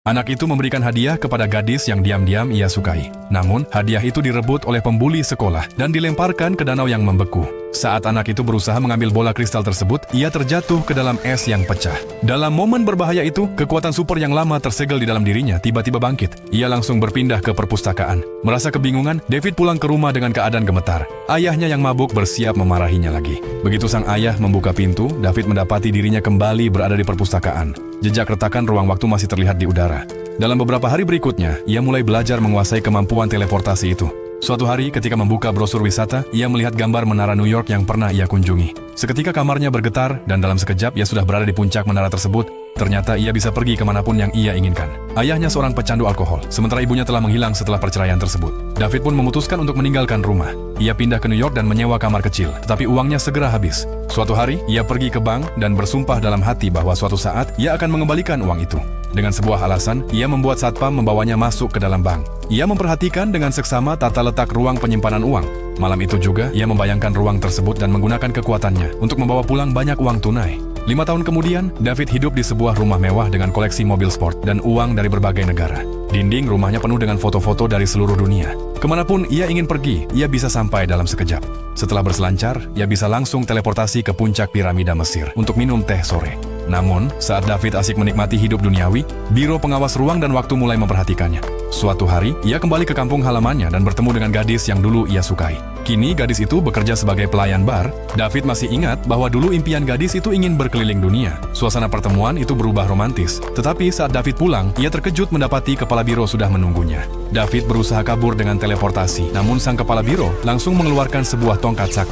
Anak itu memberikan hadiah kepada gadis yang diam-diam ia sukai. Namun, hadiah itu direbut oleh pembuli sekolah dan dilemparkan ke danau yang membeku. Saat anak itu berusaha mengambil bola kristal tersebut, ia terjatuh ke dalam es yang pecah. Dalam momen berbahaya itu, kekuatan super yang lama tersegel di dalam dirinya tiba-tiba bangkit. Ia langsung berpindah ke perpustakaan. Merasa kebingungan, David pulang ke rumah dengan keadaan gemetar. Ayahnya yang mabuk bersiap memarahinya lagi. Begitu sang ayah membuka pintu, David mendapati dirinya kembali berada di perpustakaan. Jejak retakan ruang waktu masih terlihat di udara. Dalam beberapa hari berikutnya, ia mulai belajar menguasai kemampuan teleportasi itu. Suatu hari, ketika membuka brosur wisata, ia melihat gambar menara New York yang pernah ia kunjungi. Seketika kamarnya bergetar, dan dalam sekejap ia sudah berada di puncak menara tersebut. Ternyata ia bisa pergi kemanapun yang ia inginkan. Ayahnya seorang pecandu alkohol, sementara ibunya telah menghilang setelah perceraian tersebut. David pun memutuskan untuk meninggalkan rumah. Ia pindah ke New York dan menyewa kamar kecil, tetapi uangnya segera habis. Suatu hari, ia pergi ke bank dan bersumpah dalam hati bahwa suatu saat ia akan mengembalikan uang itu. Dengan sebuah alasan, ia membuat satpam membawanya masuk ke dalam bank. Ia memperhatikan dengan seksama tata letak ruang penyimpanan uang. Malam itu juga, ia membayangkan ruang tersebut dan menggunakan kekuatannya untuk membawa pulang banyak uang tunai. 5 tahun kemudian, David hidup di sebuah rumah mewah dengan koleksi mobil sport dan uang dari berbagai negara. Dinding rumahnya penuh dengan foto-foto dari seluruh dunia. Kemanapun ia ingin pergi, ia bisa sampai dalam sekejap. Setelah berselancar, ia bisa langsung teleportasi ke puncak piramida Mesir untuk minum teh sore. Namun, saat David asik menikmati hidup duniawi, Biro Pengawas Ruang dan Waktu mulai memperhatikannya. Suatu hari, ia kembali ke kampung halamannya dan bertemu dengan gadis yang dulu ia sukai. Kini, gadis itu bekerja sebagai pelayan bar. David masih ingat bahwa dulu impian gadis itu ingin berkeliling dunia. Suasana pertemuan itu berubah romantis. Tetapi saat David pulang, ia terkejut mendapati kepala biro sudah menunggunya. David berusaha kabur dengan teleportasi, namun sang kepala biro langsung mengeluarkan sebuah tongkat sakti.